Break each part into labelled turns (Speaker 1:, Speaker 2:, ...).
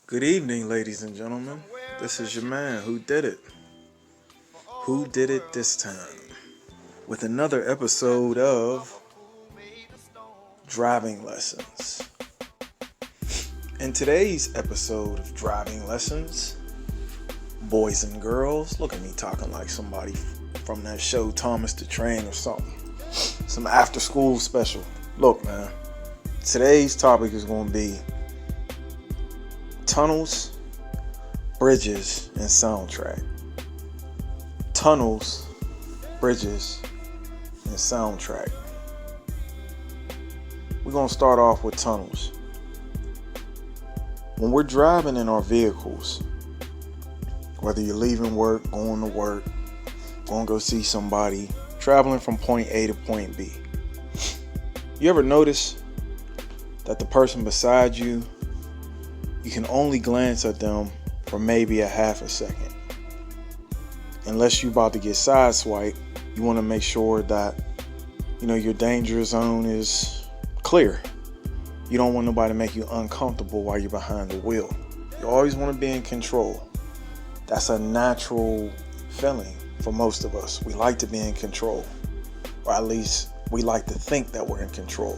Speaker 1: Good evening, ladies and gentlemen. This is your man, Who Did It? Who Did It this time? With another episode of Driving Lessons. In today's episode of Driving Lessons, boys and girls, look at me talking like somebody from that show Thomas the Train or something. Some after school special. Look, man, today's topic is going to be tunnels, bridges, and soundtrack. Tunnels, bridges, and soundtrack. We're going to start off with tunnels. When we're driving in our vehicles, whether you're leaving work, going to work, going to go see somebody, traveling from point A to point B, you ever notice that the person beside you, you can only glance at them for maybe a half a second? Unless you're about to get sideswiped, you want to make sure that, your danger zone is clear. You don't want nobody to make you uncomfortable while you're behind the wheel. You always want to be in control. That's a natural feeling for most of us. We like to be in control. Or at least we like to think that we're in control.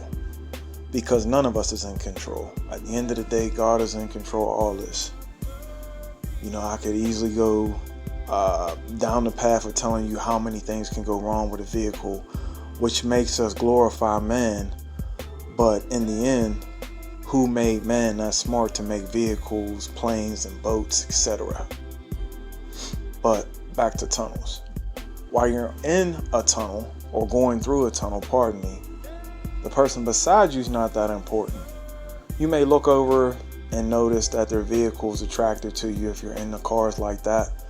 Speaker 1: Because none of us is in control. At the end of the day, God is in control of all this. I could easily go down the path of telling you how many things can go wrong with a vehicle, which makes us glorify man. But in the end, who made man that smart to make vehicles, planes, and boats, etc.? But back to tunnels. While you're in a tunnel, or going through a tunnel, pardon me, the person beside you is not that important. You may look over and notice that their vehicle is attractive to you if you're into cars like that.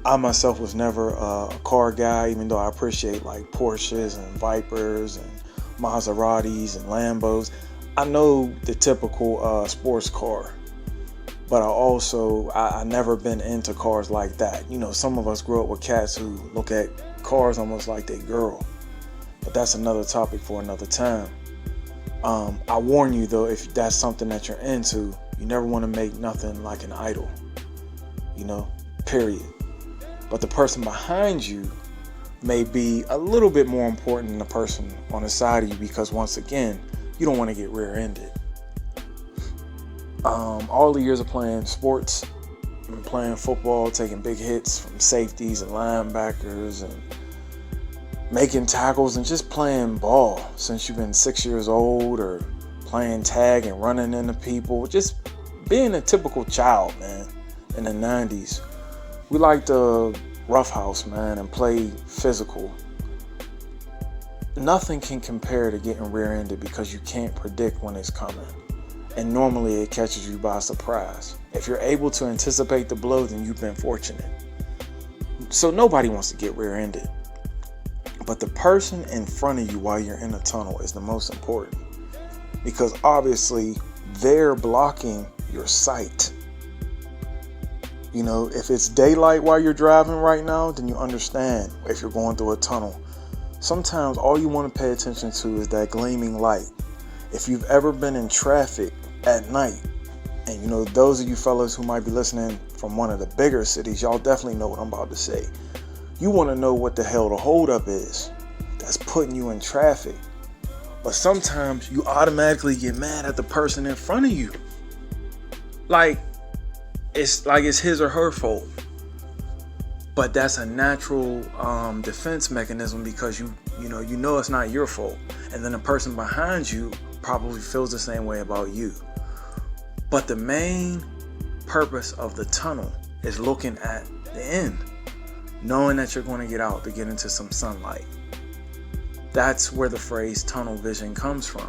Speaker 1: I myself was never a car guy, even though I appreciate like Porsches and Vipers and Maseratis and Lambos. I know the typical sports car, but I never been into cars like that. Some of us grew up with cats who look at cars almost like they girl. But that's another topic for another time. I warn you though, if that's something that you're into, you never want to make nothing like an idol. Period. But the person behind you may be a little bit more important than the person on the side of you, because once again, you don't want to get rear-ended. All the years of playing sports, and playing football, taking big hits from safeties and linebackers and making tackles and just playing ball since you've been 6 years old, or playing tag and running into people, just being a typical child, man. In the 90s, we liked to roughhouse, man, and play physical. Nothing can compare to getting rear-ended, because you can't predict when it's coming. And normally it catches you by surprise. If you're able to anticipate the blow, then you've been fortunate. So nobody wants to get rear-ended. But the person in front of you while you're in a tunnel is the most important, because obviously they're blocking your sight. If it's daylight while you're driving right now, then you understand. If you're going through a tunnel, sometimes all you want to pay attention to is that gleaming light. If you've ever been in traffic at night, and those of you fellas who might be listening from one of the bigger cities, y'all definitely know what I'm about to say. You want to know what the hell the holdup is that's putting you in traffic. But sometimes you automatically get mad at the person in front of you. It's his or her fault. But that's a natural defense mechanism, because you know it's not your fault. And then the person behind you probably feels the same way about you. But the main purpose of the tunnel is looking at the end, knowing that you're going to get out to get into some sunlight. That's where the phrase tunnel vision comes from.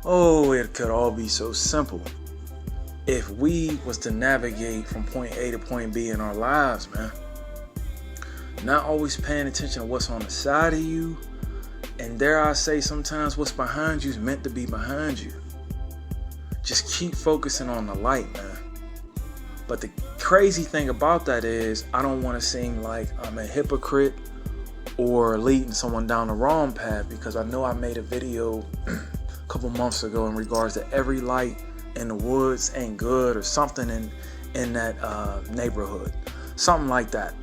Speaker 1: Oh, it could all be so simple if we was to navigate from point A to point B in our lives, man. Not always paying attention to what's on the side of you, and dare I say, sometimes what's behind you is meant to be behind you. Just keep focusing on the light, man. But the crazy thing about that is, I don't want to seem like I'm a hypocrite or leading someone down the wrong path, because I know I made a video a couple months ago in regards to every light in the woods ain't good, or something in that neighborhood, something like that.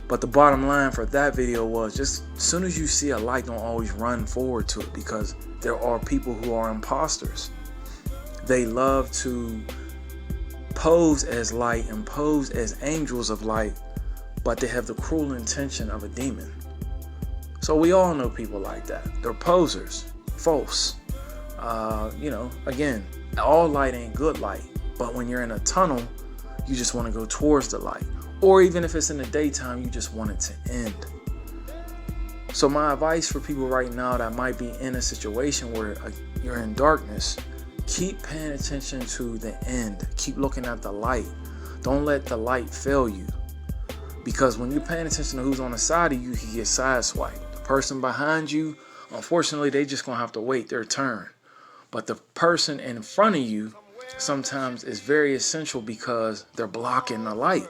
Speaker 1: But the bottom line for that video was, just as soon as you see a light, don't always run forward to it, because there are people who are imposters. They love to pose as light and pose as angels of light, but they have the cruel intention of a demon. So we all know people like that. They're posers, false. Again, all light ain't good light, but when you're in a tunnel, you just want to go towards the light. Or even if it's in the daytime, you just want it to end. So my advice for people right now that might be in a situation where you're in darkness, keep paying attention to the end. Keep looking at the light. Don't let the light fail you. Because when you're paying attention to who's on the side of you, you can get sideswiped. The person behind you, unfortunately, they just gonna have to wait their turn. But the person in front of you sometimes is very essential because they're blocking the light.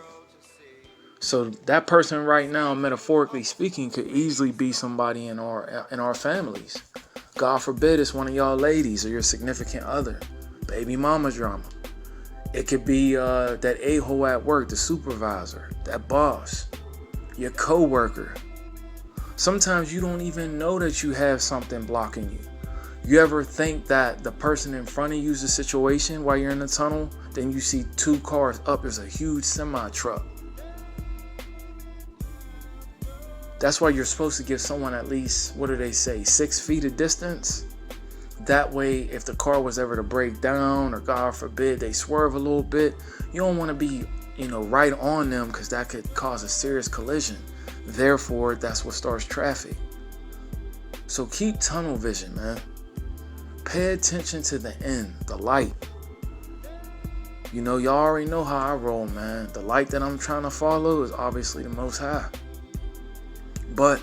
Speaker 1: So that person right now, metaphorically speaking, could easily be somebody in our families. God forbid it's one of y'all ladies or your significant other, baby mama drama. It could be that a-hole at work, the supervisor, that boss, your co-worker. Sometimes you don't even know that you have something blocking you. You ever think that the person in front of you is the situation while you're in the tunnel? Then you see 2 cars up, there's a huge semi-truck. That's why you're supposed to give someone at least, 6 feet of distance? That way, if the car was ever to break down, or God forbid they swerve a little bit, you don't want to be, right on them, because that could cause a serious collision. Therefore, that's what starts traffic. So keep tunnel vision, man. Pay attention to the end, the light. Y'all already know how I roll, man. The light that I'm trying to follow is obviously the Most High. But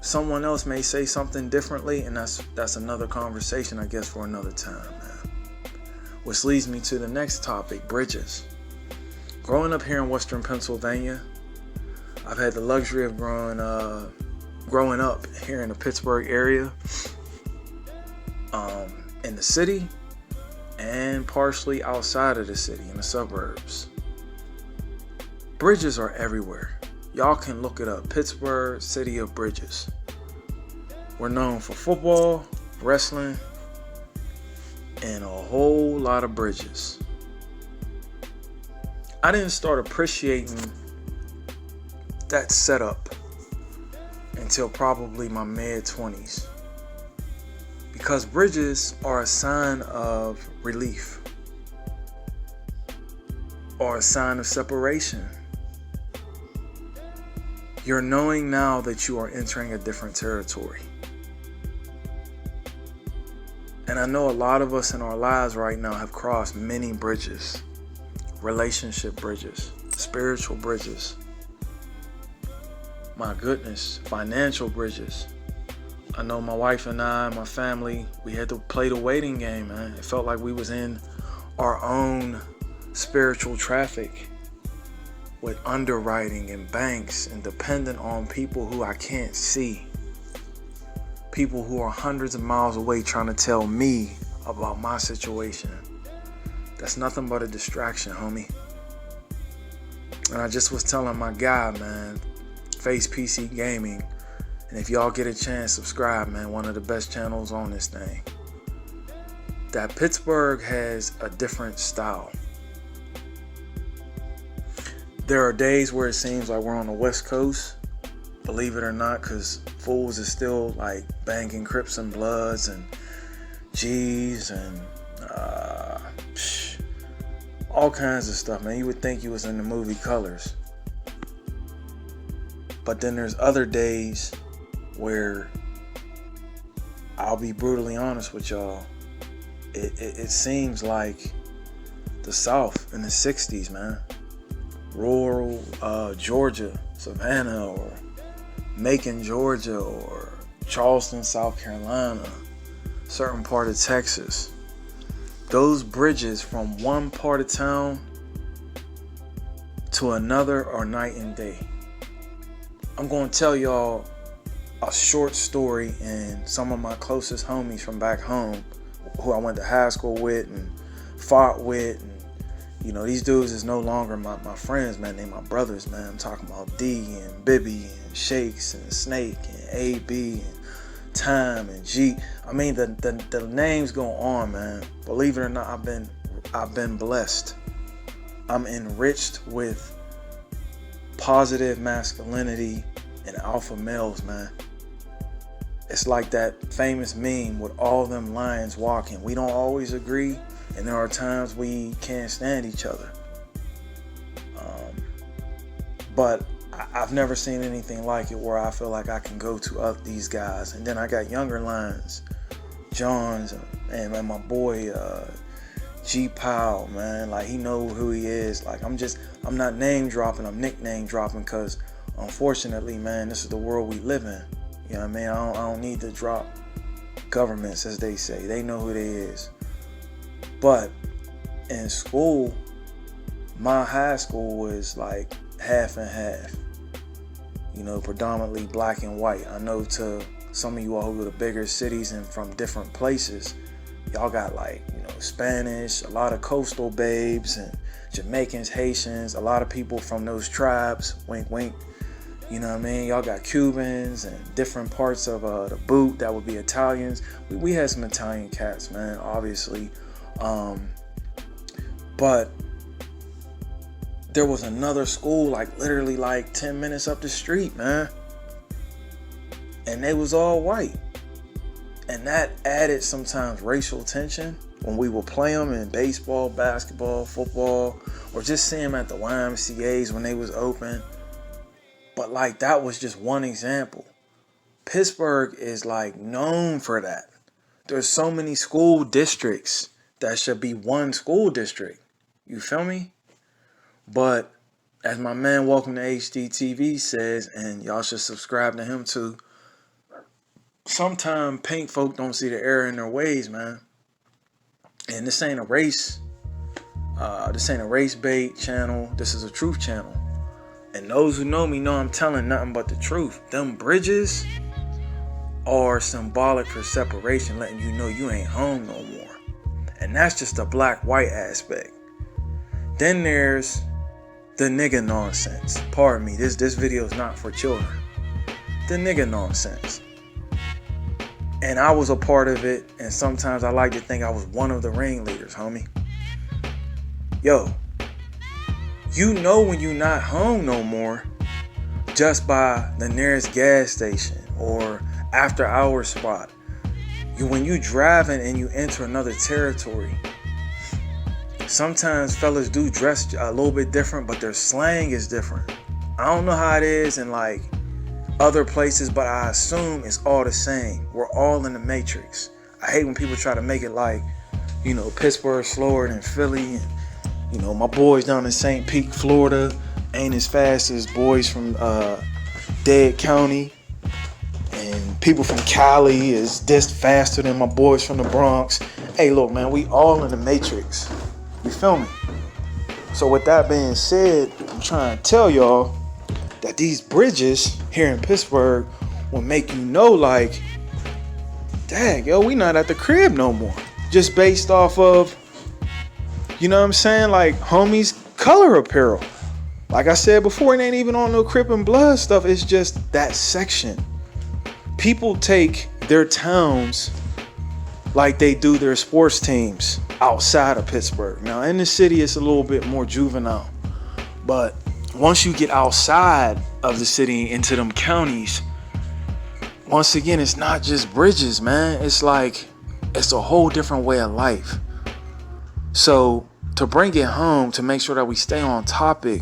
Speaker 1: someone else may say something differently, and that's another conversation, I guess, for another time, man. Which leads me to the next topic, bridges. Growing up here in Western Pennsylvania, I've had the luxury of growing up here in the Pittsburgh area, in the city, and partially outside of the city, in the suburbs. Bridges are everywhere. Y'all can look it up. Pittsburgh, City of Bridges. We're known for football, wrestling, and a whole lot of bridges. I didn't start appreciating that setup until probably my mid-20s. Because bridges are a sign of relief, or a sign of separation. You're knowing now that you are entering a different territory. And I know a lot of us in our lives right now have crossed many bridges. Relationship bridges, spiritual bridges. My goodness, financial bridges. I know my wife and I, my family, we had to play the waiting game, man. It felt like we was in our own spiritual traffic, with underwriting and banks, and dependent on people who I can't see. People who are hundreds of miles away trying to tell me about my situation. That's nothing but a distraction, homie. And I just was telling my guy, man, Face PC Gaming, and if y'all get a chance, subscribe, man. One of the best channels on this thing. That Pittsburgh has a different style. There are days where it seems like we're on the West Coast, believe it or not, because fools is still like banging Crips and Bloods and G's and all kinds of stuff, man. You would think you was in the movie Colors. But then there's other days where, I'll be brutally honest with y'all, it seems like the South in the 60s, man. Rural Georgia, Savannah, or Macon, Georgia, or Charleston, South Carolina, certain part of Texas. Those bridges from one part of town to another are night and day. I'm going to tell y'all a short story, and some of my closest homies from back home, who I went to high school with and fought with. And, you know, these dudes is no longer my friends, man. They my brothers, man. I'm talking about D and Bibby and Shakes and Snake and AB and Time and G. I mean, the names go on, man. Believe it or not, I've been blessed. I'm enriched with positive masculinity and alpha males, man. It's like that famous meme with all them lions walking. We don't always agree, and there are times we can't stand each other. But I've never seen anything like it where I feel like I can go to these guys. And then I got younger lions, Johns, and my boy G Powell, man. Like, he know who he is. Like, I'm not name dropping, I'm nickname dropping, because unfortunately, man, this is the world we live in. You know what I mean? I don't need to drop governments, as they say. They know who they is. But in school, my high school was like half and half. You know, predominantly black and white. I know to some of you all who are the bigger cities and from different places, y'all got like, you know, Spanish, a lot of coastal babes and Jamaicans, Haitians, a lot of people from those tribes, wink, wink. You know what I mean? Y'all got Cubans and different parts of the boot that would be Italians. We had some Italian cats, man, obviously. But there was another school, like literally like 10 minutes up the street, man. And they was all white. And that added sometimes racial tension when we would play them in baseball, basketball, football, or just see them at the YMCAs when they was open. But like, that was just one example. Pittsburgh is like known for that. There's so many school districts that should be one school district. You feel me? But as my man Welcome to HDTV says, and y'all should subscribe to him too, sometimes pink folk don't see the error in their ways, man. And this ain't a race. This ain't a race bait channel. This is a truth channel. And those who know me know I'm telling nothing but the truth. Them bridges are symbolic for separation, letting you know you ain't home no more. And that's just the black-white aspect. Then there's the nigga nonsense. Pardon me, this video is not for children. The nigga nonsense. And I was a part of it, and sometimes I like to think I was one of the ringleaders, homie. Yo, you know when you're not home no more just by the nearest gas station or after hour spot. When you driving and you enter another territory, sometimes fellas do dress a little bit different, but their slang is different. I don't know how it is in like other places, but I assume it's all the same. We're all in the matrix. I hate when people try to make it like, you know, Pittsburgh slower than Philly, and you know, my boys down in St. Pete, Florida ain't as fast as boys from Dead County, and people from Cali is just faster than my boys from the Bronx. Hey, look, man, we all in the matrix. You feel me? So with that being said, I'm trying to tell y'all that these bridges here in Pittsburgh will make you know, like, dang, yo, we not at the crib no more. Just based off of, you know what I'm saying, like homies' color apparel. Like I said before, it ain't even on no Crip and Blood stuff. It's just that section. People take their towns like they do their sports teams outside of Pittsburgh. Now, in the city, it's a little bit more juvenile. But once you get outside of the city into them counties, once again, it's not just bridges, man. It's like, it's a whole different way of life. So to bring it home, to make sure that we stay on topic,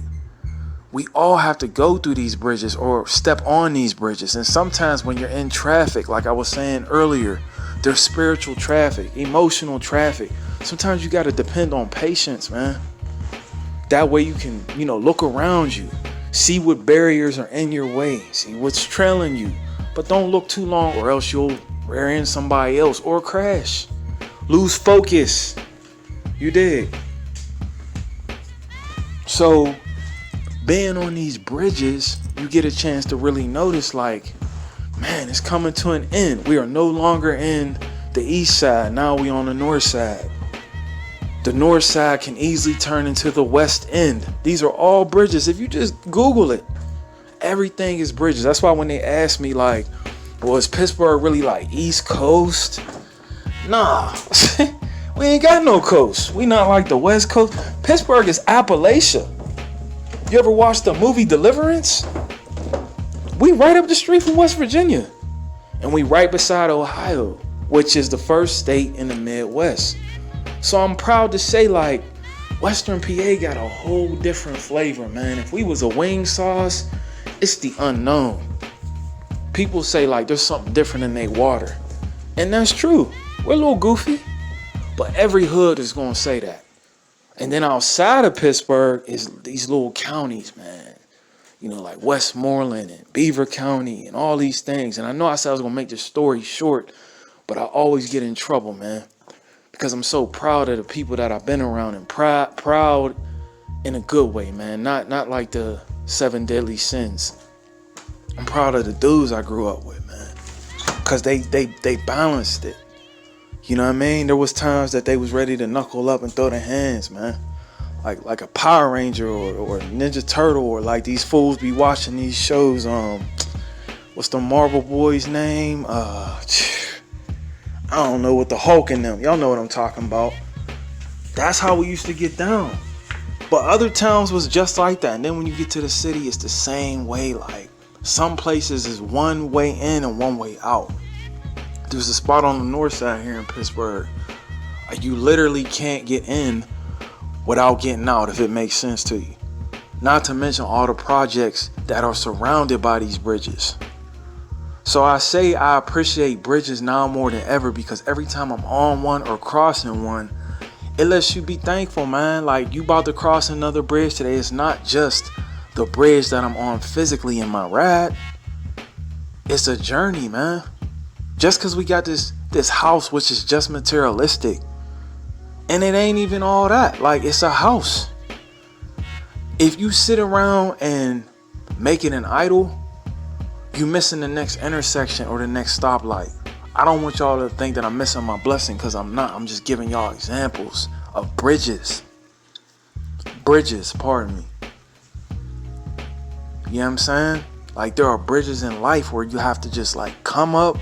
Speaker 1: we all have to go through these bridges or step on these bridges. And sometimes when you're in traffic, like I was saying earlier, there's spiritual traffic, emotional traffic. Sometimes you got to depend on patience, man. That way you can, you know, look around you, see what barriers are in your way, see what's trailing you. But don't look too long or else you'll rear in somebody else or crash. Lose focus. You dig? So being on these bridges, you get a chance to really notice, like, man, it's coming to an end. We are no longer in the east side. Now we on the north side. The north side can easily turn into the west end. These are all bridges. If you just Google it, everything is bridges. That's why when they ask me like, well, is Pittsburgh really like East Coast? Nah, we ain't got no coast. We not like the West Coast. Pittsburgh is Appalachia. You ever watched the movie Deliverance? We right up the street from West Virginia. And we right beside Ohio, which is the first state in the Midwest. So I'm proud to say, like, Western PA got a whole different flavor, man. If we was a wing sauce, it's the unknown. People say, like, there's something different in their water. And that's true. We're a little goofy. But every hood is going to say that. And then outside of Pittsburgh is these little counties, man. You know, like Westmoreland and Beaver County and all these things. And I know I said I was going to make this story short, but I always get in trouble, man. Because I'm so proud of the people that I've been around, and proud in a good way, man. Not like the 7 deadly sins. I'm proud of the dudes I grew up with, man. Because they balanced it. You know what I mean? There was times that they was ready to knuckle up and throw their hands, man. Like a Power Ranger or Ninja Turtle, or like these fools be watching these shows. What's the Marvel boy's name? I don't know, with the Hulk in them. Y'all know what I'm talking about. That's how we used to get down. But other towns was just like that. And then when you get to the city, it's the same way. Like, some places is one way in and one way out. There's a spot on the north side here in Pittsburgh. You literally can't get in without getting out, if it makes sense to you. Not to mention all the projects that are surrounded by these bridges. So I say I appreciate bridges now more than ever, because every time I'm on one or crossing one, it lets you be thankful, man. Like, you about to cross another bridge today. It's not just the bridge that I'm on physically in my ride. It's a journey, man. Just because we got this house, which is just materialistic, and it ain't even all that. Like, it's a house. If you sit around and make it an idol, you missing the next intersection or the next stoplight. I don't want y'all to think that I'm missing my blessing, because I'm not. I'm just giving y'all examples of bridges. Bridges, pardon me. You know what I'm saying? Like, there are bridges in life where you have to just like come up,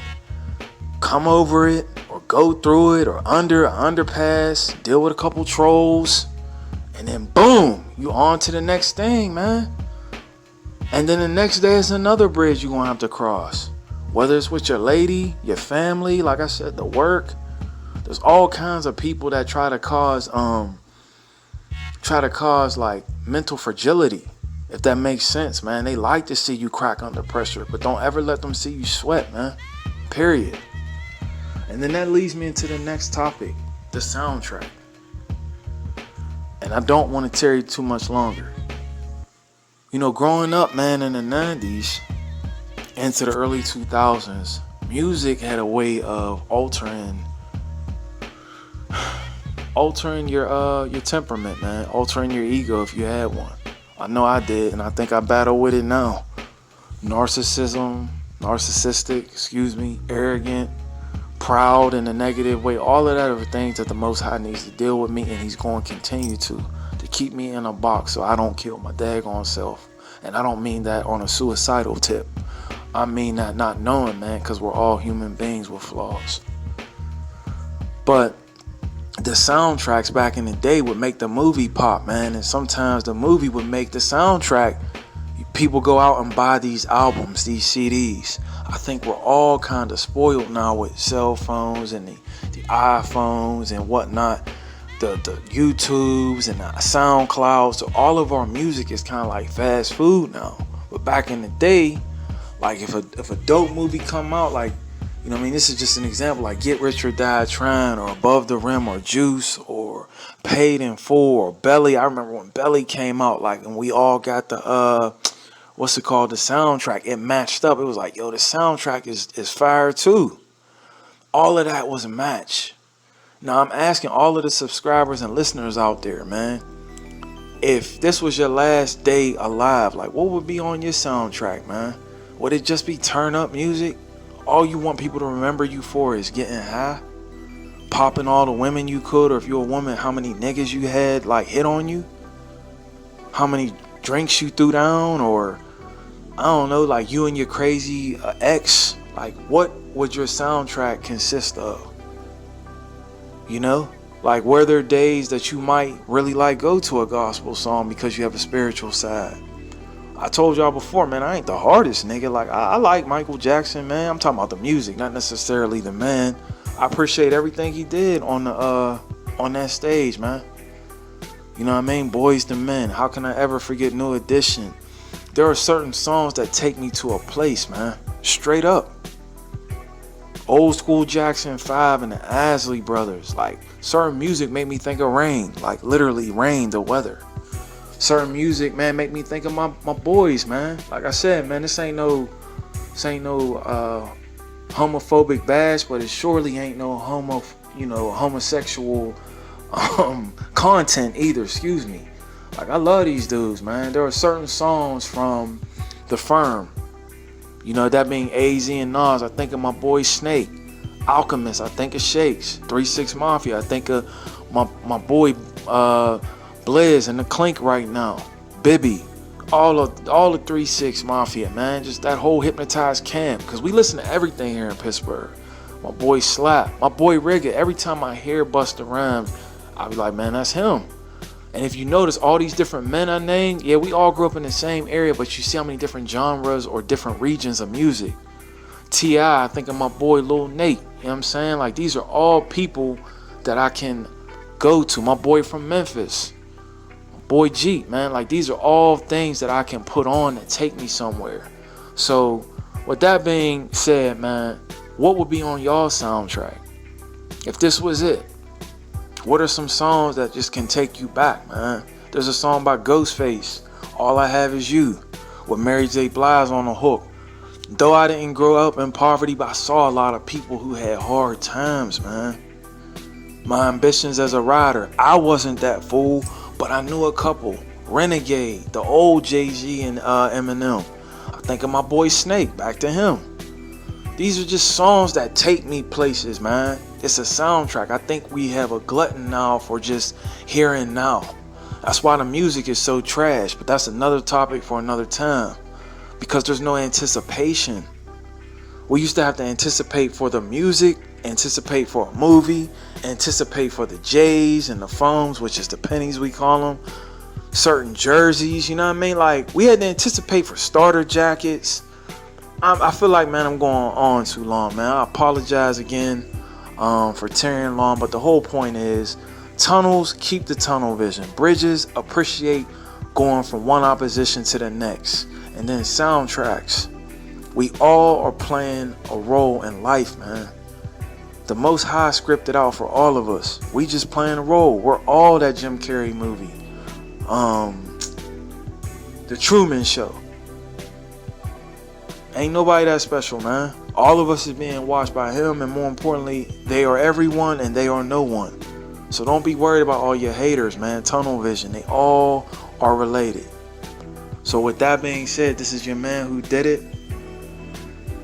Speaker 1: come over it, or go through it, or under an underpass, deal with a couple trolls, and then boom, you on to the next thing, man. And then the next day is another bridge you're gonna have to cross. Whether it's with your lady, your family, like I said, the work. There's all kinds of people that try to cause like mental fragility, if that makes sense, man. They like to see you crack under pressure, but don't ever let them see you sweat, man. Period. And then that leads me into the next topic, the soundtrack. And I don't want to tarry too much longer. You know, growing up, man, in the 90s into the early 2000s, music had a way of altering your temperament, man, altering your ego if you had one. I know I did, and I think I battle with it now. Narcissistic, arrogant, proud in a negative way. All of that are things that the Most High needs to deal with me, and he's going to continue to keep me in a box so I don't kill my daggone self. And I don't mean that on a suicidal tip. I mean that not knowing, man, because we're all human beings with flaws. But the soundtracks back in the day would make the movie pop, man. And sometimes the movie would make the soundtrack. People go out and buy these albums, these CDs. I think we're all kind of spoiled now with cell phones and the iPhones and whatnot. The YouTubes and the SoundClouds. So all of our music is kind of like fast food now. But back in the day, like if a dope movie come out, like, you know what I mean, this is just an example, like Get Rich or Die Trying, or Above the Rim, or Juice, or Paid in Full, or Belly. I remember when Belly came out, like, and we all got the the soundtrack. It matched up. It was like, yo, the soundtrack is fire too. All of that was a match. Now I'm asking all of the subscribers and listeners out there, man, if this was your last day alive, like, what would be on your soundtrack, man? Would it just be turn up music? All you want people to remember you for is getting high? popping all the women you could, or if you're a woman, how many niggas you had like hit on you, how many drinks you threw down, or I don't know, like you and your crazy ex, like what would your soundtrack consist of? You know, like were there days that you might really like go to a gospel song because you have a spiritual side? I told y'all before, man, I ain't the hardest nigga. Like I like Michael Jackson, man. I'm talking about the music, not necessarily the man. I appreciate everything he did on that stage, man. You know what I mean? Boys to Men. How can I ever forget New Edition? There are certain songs that take me to a place, man. Straight up. Old school Jackson 5 and the Isley Brothers. Like certain music make me think of rain. Like literally rain, the weather. Certain music, man, make me think of my boys, man. Like I said, man, this ain't no homophobic bash, but it surely ain't no homosexual content either, excuse me. Like I love these dudes, man. There are certain songs from The Firm, you know, that being AZ and Nas. I think of my boy Snake. Alchemist, I think of Shakes. 3 6 Mafia, I think of my boy Blizz and the Clink right now. Bibby, all the 3 6 Mafia, man. Just that whole Hypnotized camp, because we listen to everything here in Pittsburgh. My boy Slap, my boy Rigga. Every time I hear Busta Rhymes, I be like, man, that's him. And if you notice, all these different men I named, yeah, we all grew up in the same area, but you see how many different genres or different regions of music. T.I., I think of my boy Lil Nate, you know what I'm saying? Like, these are all people that I can go to. My boy from Memphis, my boy Jeep, man. Like, these are all things that I can put on that take me somewhere. So, with that being said, man, what would be on y'all soundtrack? If this was it, what are some songs that just can take you back, man? There's a song by Ghostface, All I Have Is You, with Mary J. Blige on the hook. Though I didn't grow up in poverty, but I saw a lot of people who had hard times, man. My ambitions as a rider, I wasn't that fool, but I knew a couple. Renegade, the old Jay-Z and Eminem. I think of my boy Snake, back to him. These are just songs that take me places, man. It's a soundtrack. I think we have a glutton now for just here and now. That's why the music is so trash, but that's another topic for another time. Because there's no anticipation. We used to have to anticipate for the music, anticipate for a movie, anticipate for the J's and the foams, which is the pennies we call them. Certain jerseys, you know what I mean? Like, we had to anticipate for starter jackets. I feel like, man, I'm going on too long, man. I apologize again for tearing long, but the whole point is, tunnels, keep the tunnel vision. Bridges, appreciate going from one opposition to the next. And then soundtracks. We all are playing a role in life, man. The Most High scripted out for all of us. We just playing a role. We're all that Jim Carrey movie. The Truman Show. Ain't nobody that special, man. All of us is being watched by him, and more importantly, they are everyone and they are no one. So don't be worried about all your haters, man. Tunnel vision. They all are related. So with that being said, this is your man who did it.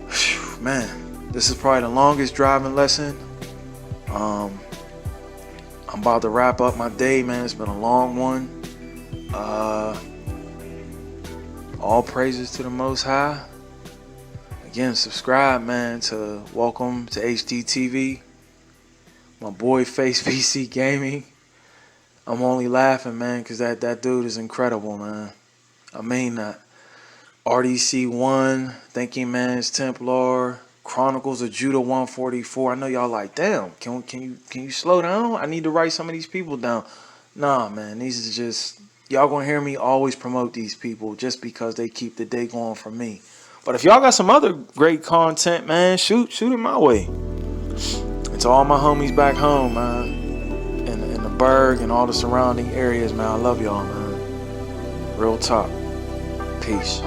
Speaker 1: Whew, man, this is probably the longest driving lesson. I'm about to wrap up my day, man. It's been a long one. All praises to the Most High. Again, subscribe, man, to Welcome to HDTV. My boy Face PC Gaming. I'm only laughing, man, because that dude is incredible, man. I mean that. RDC1, Thinking Man's Templar, Chronicles of Judah 144. I know y'all like, damn, can you slow down? I need to write some of these people down. Nah, man, these is just, y'all gonna hear me always promote these people just because they keep the day going for me. But if y'all got some other great content, man, shoot it my way. And to all my homies back home, man, in the Berg and all the surrounding areas, man, I love y'all, man. Real talk. Peace.